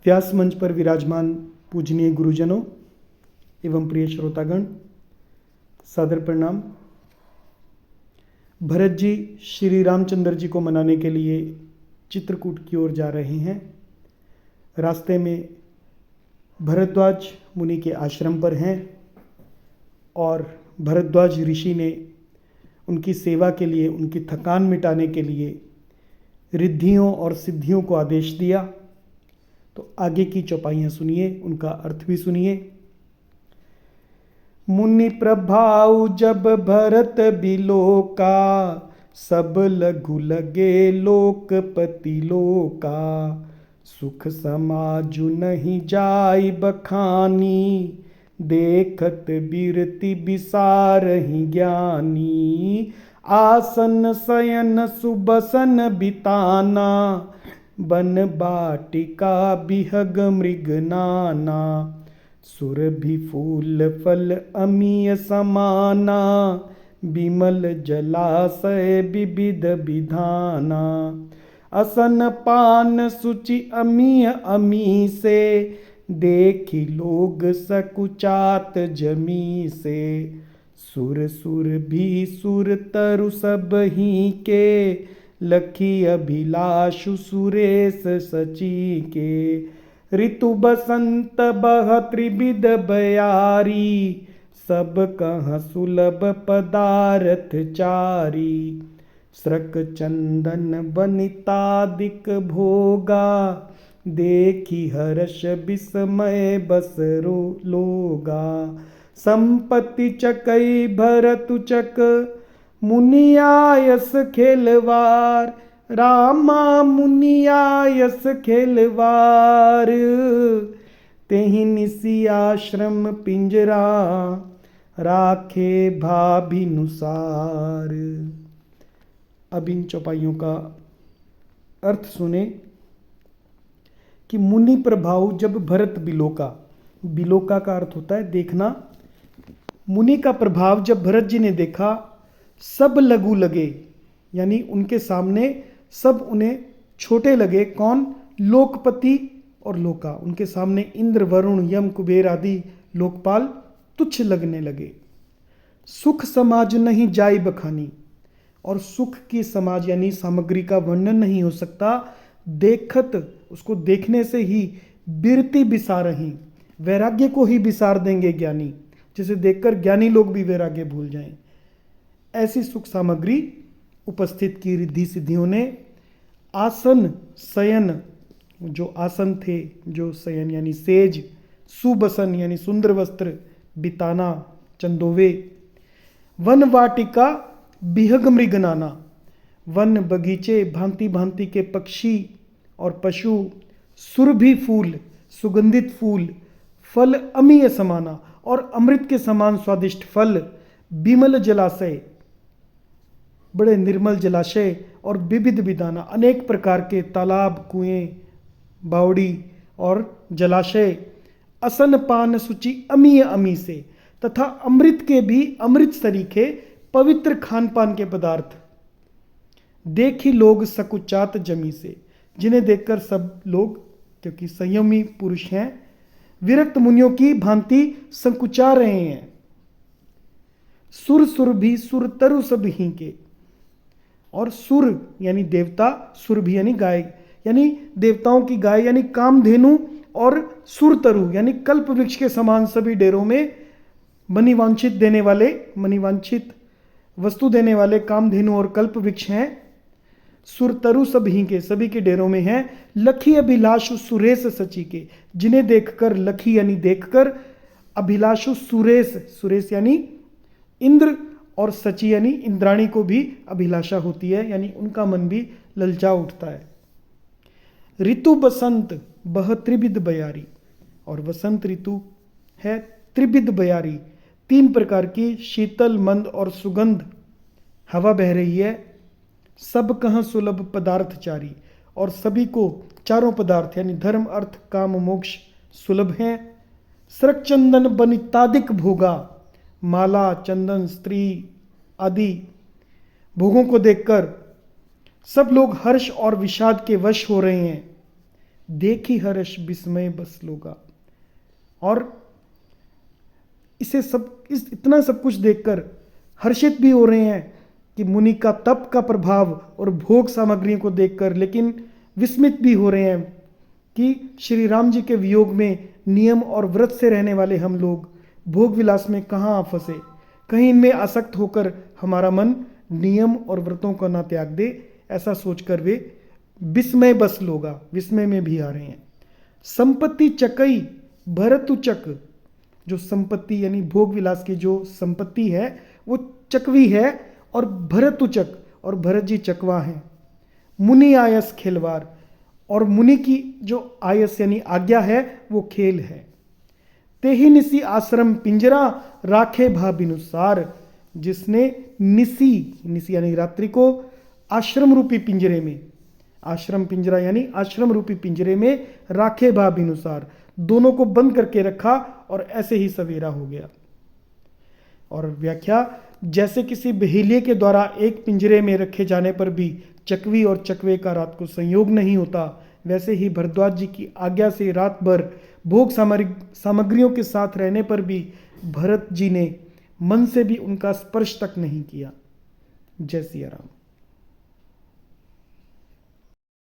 व्यास मंच पर विराजमान पूजनीय गुरुजनों एवं प्रिय श्रोतागण, सादर प्रणाम। भरत जी श्री रामचंद्र जी को मनाने के लिए चित्रकूट की ओर जा रहे हैं। रास्ते में भरद्वाज मुनि के आश्रम पर हैं और भरद्वाज ऋषि ने उनकी सेवा के लिए, उनकी थकान मिटाने के लिए रिद्धियों और सिद्धियों को आदेश दिया। तो आगे की चौपाइयाँ सुनिए, उनका अर्थ भी सुनिए। मुनि प्रभाव जब भरत बिलोका, सब लघु लगे लोकपति लोका। सुख समाजु नहीं जाय बखानी, देखत बिरति बिसारहि ज्ञानी। आसन शयन सुबसन बिताना, बन बाटिका बिहग मृग नाना। सुरभि फूल फल अमीय समाना, बिमल जलाशय विविध विधाना। असन पान सुचि अमीय अमी से, देखी लोग सकुचात जमी से। सुर सुर भी सुर तरु सब ही के, लखी अभिलाषु सुरेश सची के। ऋतु बसंत बह त्रिविध बयारी, सब कह सुलभ पदारथ चारी। स्रक चंदन वनितादिक भोगा, देखी हर्ष विस्मय बस लोगा। संपत्ति चकई भरतु चक, मुनियायस खेलवार। रामा मुनियायस खेलवार, तेहि निसी आश्रम पिंजरा। राखे भाभिनुसार। अब इन चौपाइयों का अर्थ सुने कि मुनि प्रभाव जब भरत बिलोका, बिलोका का अर्थ होता है देखना। मुनि का प्रभाव जब भरत जी ने देखा, सब लघु लगे, यानी उनके सामने सब उन्हें छोटे लगे। कौन? लोकपति और लोका। उनके सामने इंद्र वरुण यम कुबेर आदि लोकपाल तुच्छ लगने लगे। सुख समाज नहीं जाय बखानी, और सुख की समाज यानी सामग्री का वर्णन नहीं हो सकता। देखत, उसको देखने से ही बिरति बिसारहि, वैराग्य को ही बिसार देंगे ज्ञानी। जिसे देखकर ज्ञानी लोग भी वैराग्य भूल जाएं, ऐसी सुख सामग्री उपस्थित की रिद्धि सिद्धियों ने। आसन शयन, जो आसन थे, जो शयन यानी सेज। सुबसन यानी सुंदर वस्त्र, बिताना चंदोवे। वन वाटिका बिहग मृग नाना, वन बगीचे भांति भांति के पक्षी और पशु। सुरभि फूल, सुगंधित फूल। फल अमीय समाना, और अमृत के समान स्वादिष्ट फल। बिमल जलाशय, बड़े निर्मल जलाशय। और विविध विधाना, अनेक प्रकार के तालाब, कुएं, बावड़ी और जलाशय। असन पान सुचि अमीय अमी से, तथा अमृत के भी अमृत सरीखे पवित्र खान पान के पदार्थ। देखी लोग सकुचात जमी से, जिन्हें देखकर सब लोग, क्योंकि संयमी पुरुष हैं, विरक्त मुनियों की भांति संकुचा रहे हैं। सुर सुर भी सुर तरु सब ही के, और सुर यानी देवता, सुर भी यानी गाय, यानी देवताओं की गाय यानी कामधेनु। और सुर तरु यानी कल्प वृक्ष के समान सभी डेरों में मनिवांछित देने वाले, मनिवांछित वस्तु देने वाले कामधेनु और कल्प वृक्ष हैं। सुरतरु सभी के, सभी के डेरों में हैं। लखी अभिलाषु सुरेश सची के, जिन्हें देखकर, लखी यानी देखकर, अभिलाषु सुरेश, सुरेश यानी इंद्र, और सची यानी इंद्राणी को भी अभिलाषा होती है, यानी उनका मन भी ललचा उठता है। ऋतु बसंत बह त्रिविध बयारी, और वसंत ऋतु है त्रिविध बयारी, 3 प्रकार की शीतल मंद और सुगंध हवा बह रही है। सब कहाँ सुलभ पदार्थचारी, और सभी को चारों पदार्थ यानी धर्म अर्थ काम मोक्ष सुलभ हैं। स्रक चंदन बनितादिक भोगा, माला चंदन स्त्री आदि भोगों को देखकर सब लोग हर्ष और विषाद के वश हो रहे हैं। देखी हर्ष विस्मय बस लोगा। और इतना सब कुछ देखकर हर्षित भी हो रहे हैं कि मुनि का तप का प्रभाव और भोग सामग्रियों को देखकर, लेकिन विस्मित भी हो रहे हैं कि श्री राम जी के वियोग में नियम और व्रत से रहने वाले हम लोग भोग विलास में कहाँ फंसे, कहीं इनमें आसक्त होकर हमारा मन नियम और व्रतों को ना त्याग दे। ऐसा सोचकर वे विस्मय बस लोगा, विस्मय में भी आ रहे हैं। संपत्ति चकई भरत उचक, जो संपत्ति यानी भोग विलास की जो संपत्ति है वो चकवी है और भरत उचक, और भरत जी चकवा हैं। मुनि आयस खेलवार, और मुनि की जो आयस यानी आज्ञा है वो खेल है। तेहि निसी आश्रम पिंजरा राखे भा बिनुसार, जिसने निसी यानी रात्रि को आश्रम रूपी पिंजरे में, आश्रम पिंजरा यानी आश्रम रूपी पिंजरे में राखे भा बिनुसार, दोनों को बंद करके रखा और ऐसे ही सवेरा हो गया। और व्याख्या, जैसे किसी बहेलिये के द्वारा एक पिंजरे में रखे जाने पर भी चकवी और चकवे का रात को संयोग नहीं होता, वैसे ही भरद्वाज जी की आज्ञा से रात भर भोग सामग्रियों के साथ रहने पर भी भरत जी ने मन से भी उनका स्पर्श तक नहीं किया। जय सिया राम।